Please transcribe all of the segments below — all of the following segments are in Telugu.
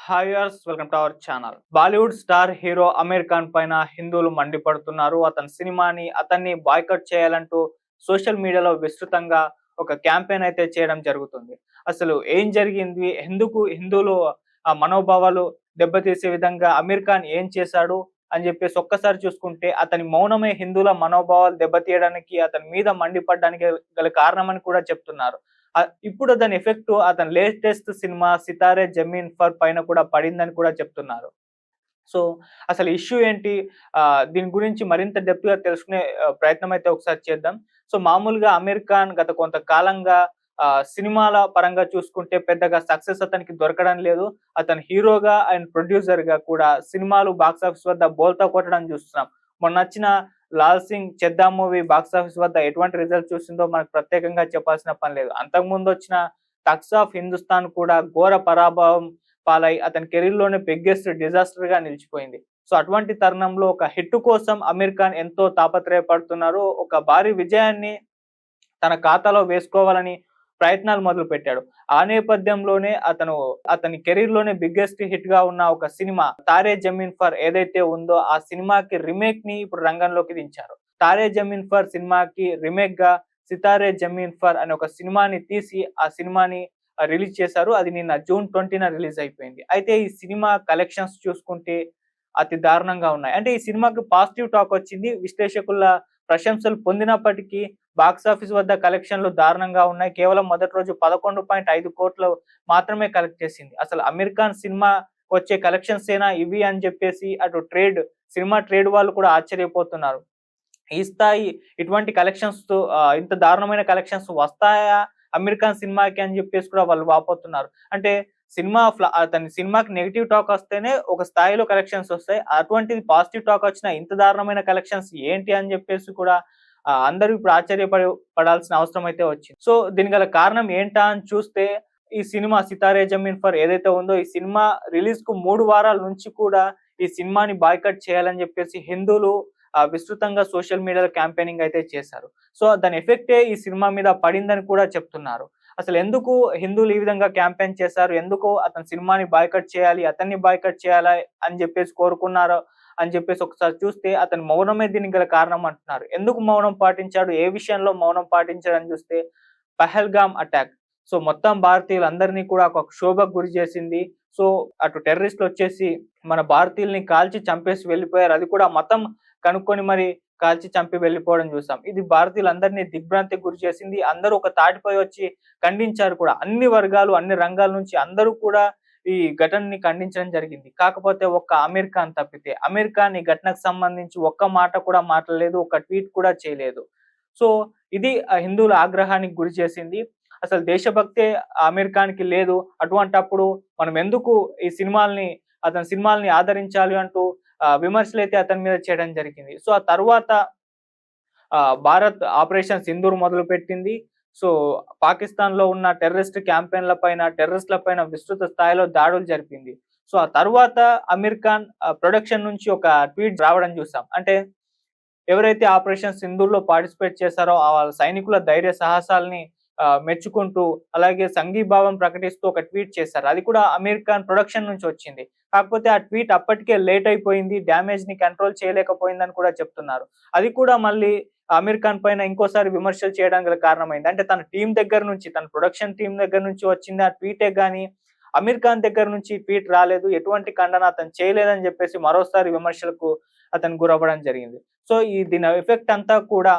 Hi viewers, welcome to our channel. Bollywood star hero Aamir Khan పైన హిందువులు మండిపడుతున్నారు. అతన్ని బాయ్‌కట్ చేయాలంటూ సోషల్ మీడియాలో విస్తృతంగా ఒక క్యాంపెయిన్ అయితే చేయడం జరుగుతుంది. అసలు ఏం జరిగింది? ఎందుకు హిందువులు మనోభావాలు దెబ్బతీసే విధంగా అమీర్ ఖాన్ ఏం చేశాడు అని చెప్పేసి ఒక్కసారి చూసుకుంటే, అతని మౌనమే హిందువుల మనోభావాలు దెబ్బతీయడానికి, అతని మీద మండిపడడానికి గల కారణమని కూడా చెప్తున్నారు. ఇప్పుడు దాని ఎఫెక్ట్ అతని latest cinema 'Sitaare Zameen per' పైన కూడా పడిందని కూడా చెప్తున్నారు. సో, అసలు ఇష్యూ ఏంటి? దీని గురించి మరింత డెప్త్‌గా తెలుసుకునే ప్రయత్నం అయితే ఒకసారి చేద్దాం. సో, మామూలుగా అమీర్ ఖాన్ గత కొంతకాలంగా సినిమాల పరంగా చూసుకుంటే పెద్దగా సక్సెస్ అతనికి దొరకడం లేదు. అతను హీరోగా అండ్ ప్రొడ్యూసర్‌గా కూడా సినిమాలు బాక్స్ ఆఫీస్ వద్ద బోల్తా కొట్టడం చూస్తున్నాం. మొన్నొచ్చిన 'Lal Singh Chadha' movie box office వద్ద ఎటువంటి రిజల్ట్ చూసిందో మనకు ప్రత్యేకంగా చెప్పాల్సిన పని లేదు. అంతకుముందొచ్చిన 'థగ్స్ ఆఫ్ హిందుస్థాన్' కూడా ఘోర పరాభవం పాలై అతని కెరీర్‌లోనే బిగ్గెస్ట్ డిజాస్టర్‌గా నిలిచిపోయింది. సో, అటువంటి తరుణంలో ఒక హిట్ కోసం అమీర్ ఖాన్ ఎంతో తాపత్రయపడుతున్నారు. ఒక భారీ విజయాన్ని తన ఖాతాలో వేసుకోవాలని ప్రయత్నాలు మొదలుపెట్టాడు. ఆ నేపథ్యంలోనే అతని కెరీర్‌లోనే బిగ్గెస్ట్ హిట్‌గా ఉన్న ఒక సినిమా 'తారే జమీన్ పర్' ఏదైతే ఉందో ఆ సినిమాకి రీమేక్‌ని ఇప్పుడు రంగంలోకి దించారు. 'తారే జమీన్ పర్' సినిమాకి రీమేక్‌గా 'సితారే జమీన్ పర్' అనే ఒక సినిమాని తీసి ఆ సినిమాని రిలీజ్ చేశారు. అది నిన్న జూన్ 20న రిలీజ్ అయిపోయింది. అయితే ఈ సినిమా కలెక్షన్స్ చూసుకుంటే అతి దారుణంగా ఉన్నాయి. అంటే ఈ సినిమాకి పాజిటివ్ టాక్ వచ్చింది. విశ్లేషకుల ప్రశంసలు పొందినప్పటికీ బాక్స్ ఆఫీస్ వద్ద కలెక్షన్‌లు దారుణంగా ఉన్నాయి. కేవలం మొదటి రోజు 11.5 కోట్లు మాత్రమే కలెక్ట్ చేసింది. అసలు అమీర్ ఖాన్ సినిమా వచ్చే కలెక్షన్సేనా ఇవి అని చెప్పేసి అటు సినిమా ట్రేడ్ వాళ్ళు కూడా ఆశ్చర్యపోతున్నారు. ఈ స్థాయి ఇటువంటి కలెక్షన్స్‌తో ఇంత దారుణమైన కలెక్షన్స్ వస్తాయా అమీర్ ఖాన్ సినిమాకి అని చెప్పేసి కూడా వాళ్ళు వాపోతున్నారు. అంటే అతని సినిమాకి నెగెటివ్ టాక్ వస్తేనే ఒక స్థాయిలో కలెక్షన్స్ వస్తాయి. అటువంటిది పాజిటివ్ టాక్ వచ్చినా ఇంత దారుణమైన కలెక్షన్స్ ఏంటి అని చెప్పేసి కూడా అందరూ ఇప్పుడు పడాల్సిన అవసరం అయితే వచ్చింది. సో, దీనికి గల కారణం ఏంటా అని చూస్తే ఈ సినిమా 'సితారే జమీన్ పర్' ఏదైతే ఉందో ఈ సినిమా రిలీజ్‌కు 3 వారాల నుంచి కూడా ఈ సినిమాని బాయ్‌కట్ చేయాలని చెప్పేసి హిందువులు విస్తృతంగా సోషల్ మీడియాలో క్యాంపెయినింగ్ అయితే చేశారు. సో, దాని ఎఫెక్టే ఈ సినిమా మీద పడిందని కూడా చెప్తున్నారు. అసలెందుకు హిందువులు ఈ విధంగా క్యాంపెయిన్ చేశారు? ఎందుకు అతని సినిమాని బాయ్‌కట్ చేయాలి, అతన్ని బాయ్‌కట్ చేయాలా అని జెప్పేసి కోరుకున్నారో అని జెప్పేసి ఒకసారి చూస్తే అతని మౌనమే దీనికి గల కారణం అంటున్నారు. ఎందుకు మౌనం పాటించాడు? ఏ విషయంలో మౌనం పాటించాడని చూస్తే 'పహల్గామ్' అటాక్. సో, మొత్తం భారతీయులందరినీ కూడా ఒక క్షోభకు గురి చేసింది. సో, అటు టెర్రరిస్టులొచ్చేసి మన భారతీయుల్ని కాల్చి చంపేసి వెళ్ళిపోయారు. అది కూడా మతం కనుక్కొని మరి కాల్చి చంపి వెళ్ళిపోవడం చూసాం. ఇది భారతీయులందరినీ దిగ్భ్రాంతికి గురి చేసింది. అందరూ ఒక తాటిపై వచ్చి ఖండించారు కూడా. అన్ని వర్గాలు, అన్ని రంగాల నుంచి అందరూ కూడా ఈ ఘటనని ఖండించడం జరిగింది. కాకపోతే ఒక్క అమీర్ ఖాన్ తప్పితే. అమీర్ ఖాన్ ఈ ఘటనకు సంబంధించి ఒక్క మాట కూడా మాట్లాడలేదు. ఒక ట్వీట్ కూడా చేయలేదు. సో, ఇది హిందువుల ఆగ్రహానికి గురి చేసింది. అసలు దేశభక్తే అమీర్ ఖాన్‌కి లేదు. అటువంటప్పుడు మనం ఎందుకు అతని సినిమాల్ని ఆదరించాలి అంటూ విమర్శలైతే అతని మీద చేయడం జరిగింది. సో, ఆ తరువాత భారత్ ఆపరేషన్ సింధూర్ మొదలుపెట్టింది. సో, పాకిస్తాన్‌లో ఉన్న టెర్రరిస్ట్‌ల పైన విస్తృత స్థాయిలో దాడులు జరిపింది. సో, ఆ తరువాత అమీర్ ఖాన్ ప్రొడక్షన్ నుంచి ఒక ట్వీట్ రావడం చూసాం. అంటే ఎవరైతే ఆపరేషన్ సింధూర్‌లో పార్టిసిపేట్ చేశారో వాళ్ళ సైనికుల ధైర్య సాహసాల్ని మెచ్చుకుంటూ, అలాగే సంఘీభావం ప్రకటిస్తూ ఒక ట్వీట్ చేశారు. అది కూడా అమీర్ ఖాన్ ప్రొడక్షన్ నుంచి వచ్చింది. కాకపోతే ఆ ట్వీట్ అప్పటికే లేట్ అయిపోయింది. డ్యామేజ్‌ని కంట్రోల్ చేయలేకపోయిందని కూడా చెప్తున్నారు. అది కూడా మళ్ళీ అమీర్ ఖాన్ పైన ఇంకోసారి విమర్శలు చేయడానికి గల కారణమైంది. అంటే తన ప్రొడక్షన్ టీమ్ దగ్గర నుంచి వచ్చింది ఆ ట్వీటే గాని, అమీర్ ఖాన్ దగ్గర నుంచి ట్వీట్ రాలేదు. ఎటువంటి ఖండన అతను చేయలేదని చెప్పేసి మరోసారి విమర్శలకు అతను గురవ్వడం జరిగింది. సో, దీని ఎఫెక్ట్ అంతా కూడా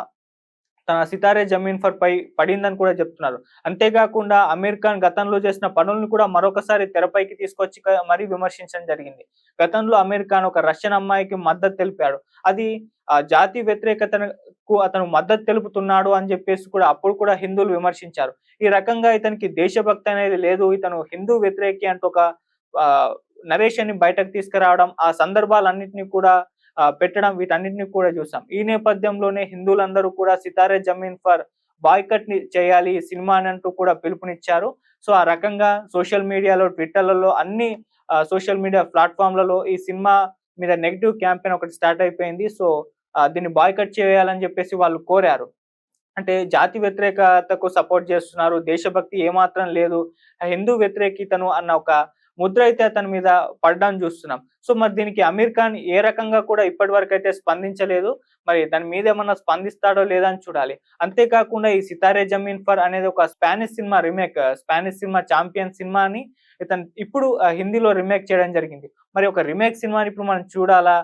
తన 'సితారే జమీన్ పై పడిందని కూడా చెప్తున్నారు. అంతేకాకుండా అమీర్ ఖాన్ గతంలో చేసిన పనులను కూడా మరొకసారి తెరపైకి తీసుకొచ్చి మరీ విమర్శించడం జరిగింది. గతంలో అమీర్ ఖాన్ ఒక రష్యన్ అమ్మాయికి మద్దతు తెలిపాడు. అది జాతి వ్యతిరేకతకు అతను మద్దతు తెలుపుతున్నాడు అని చెప్పేసి కూడా అప్పుడు కూడా హిందువులు విమర్శించారు. ఈ రకంగా ఇతనికి దేశభక్తి అనేది లేదు. ఇతను హిందూ వ్యతిరేకి అంటూ ఒక ఆహ్, నరేషన్‌ని బయటకు తీసుకురావడం, ఆ సందర్భాలన్నిటిని కూడా పెట్టడం వీటన్నిటిని కూడా చూసాం. ఈ నేపథ్యంలోనే హిందువులందరూ కూడా 'సితారే జమీన్ పర్' బాయ్‌కట్‌ని చేయాలి ఈ సినిమాని అంటూ కూడా పిలుపునిచ్చారు. సో, ఆ రకంగా సోషల్ మీడియాలో, ట్విట్టర్‌లలో అన్ని సోషల్ మీడియా ప్లాట్‌ఫార్మ్‌లలో ఈ సినిమా మీద నెగెటివ్ క్యాంపెయిన్ ఒకటి స్టార్ట్ అయిపోయింది. సో, దీన్ని బాయ్‌కట్ చేయాలని చెప్పేసి వాళ్ళు కోరారు. అంటే జాతి వ్యతిరేకతకు సపోర్ట్ చేస్తున్నారు. దేశభక్తి ఏమాత్రం లేదు. హిందూ వ్యతిరేకితను అన్న ఒక ముద్ర అయితే అతని మీద పడడం చూస్తున్నాం. సో మరి దీనికి అమీర్ ఖాన్ ఏ రకంగా కూడా ఇప్పటివరకు అయితే స్పందించలేదు. మరి దాని మీద ఏమన్నా స్పందిస్తాడో లేదా అని చూడాలి. అంతేకాకుండా ఈ 'సితారే జమీన్ పర్' అనేది ఒక Spanish cinema remake. Spanish cinema 'champion' సినిమాని ఇతను ఇప్పుడు హిందీలో రీమేక్ చేయడం జరిగింది. మరి ఒక రీమేక్ సినిమాని ఇప్పుడు మనం చూడాలా?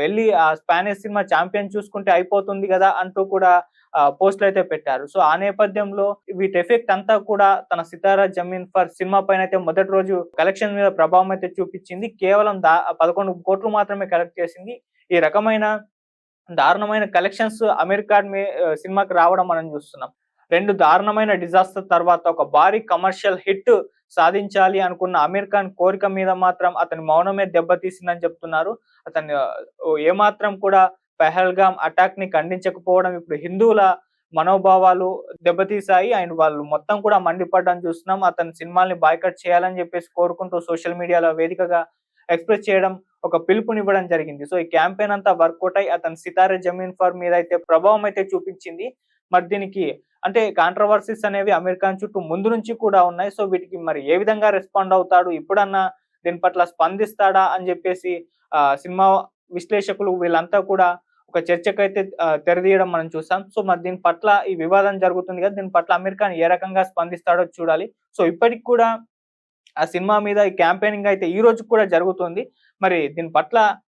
ఎళ్లి ఆ స్పానిష్ సినిమా 'చాంపియన్' చూసుకుంటే అయిపోతుంది గదా! అంటూ కూడా పోస్ట్‌లయితే పెట్టారు. సో ఆ నేపథ్యంలో వీటి ఎఫెక్ట్ అంతా కూడా తన 'సితారా జమీన్ పర్' సినిమా పైనైతే మొదటి రోజు కలెక్షన్ మీద ప్రభావం అయితే చూపిచ్చింది. కేవలం 11,00,00,000 మాత్రమే కలెక్ట్ చేసింది. ఈ రకమైన దారుణమైన కలెక్షన్స్ 'అమీర్ ఖాన్' సినిమాకి రావడం మనం చూస్తున్నాం. 2 దారుణమైన డిజాస్టర్ తర్వాత ఒక భారీ కమర్షియల్ హిట్ సాధించాలి అనుకున్న 'అమీర్ ఖాన్' కోరిక మీద మాత్రం అతని మౌనమే దెబ్బతీసిందని చెప్తున్నారు. అతను ఏమాత్రం కూడా 'పెహల్గామ్' అటాక్‌ని ఖండించకపోవడం ఇప్పుడు హిందువుల మనోభావాలు దెబ్బతీశాయి. అండ్ వాళ్ళు మొత్తం కూడా మండిపడడం చూస్తున్నాం. అతని సినిమాల్ని బాయ్‌కట్ చేయాలని చెప్పేసి కోరుకుంటూ సోషల్ మీడియాలో వేదికగా ఎక్స్‌ప్రెస్ చేయడం, ఒక పిలుపునివ్వడం జరిగింది. సో ఈ క్యాంపెయిన్ అంతా వర్కౌట్ అయ్యి అతను 'సితారే జమీన్ పర్' మీద అయితే ప్రభావం అయితే చూపించింది. మరి దీనికి అంటే కాంట్రోవర్సీస్ అనేవి 'అమీర్ ఖాన్' చుట్టూ ముందు నుంచి కూడా ఉన్నాయి. సో వీటికి మరి ఏ విధంగా రెస్పాండ్ అవుతాడు? ఇప్పుడన్నా దీని పట్ల స్పందిస్తాడా? అని చెప్పేసి సినిమా విశ్లేషకులు వీళ్ళంతా కూడా ఒక చర్చకైతే తెరదీయడం మనం చూసాం. సో మరి దీని పట్ల ఈ వివాదం జరుగుతుంది కదా! దీని పట్ల 'అమీర్ ఖాన్' ఏ రకంగా స్పందిస్తాడో చూడాలి. సో ఇప్పటికి కూడా ఆ సినిమా మీద ఈ క్యాంపెయినింగ్ అయితే ఈ రోజుకి కూడా జరుగుతుంది. మరి దీని పట్ల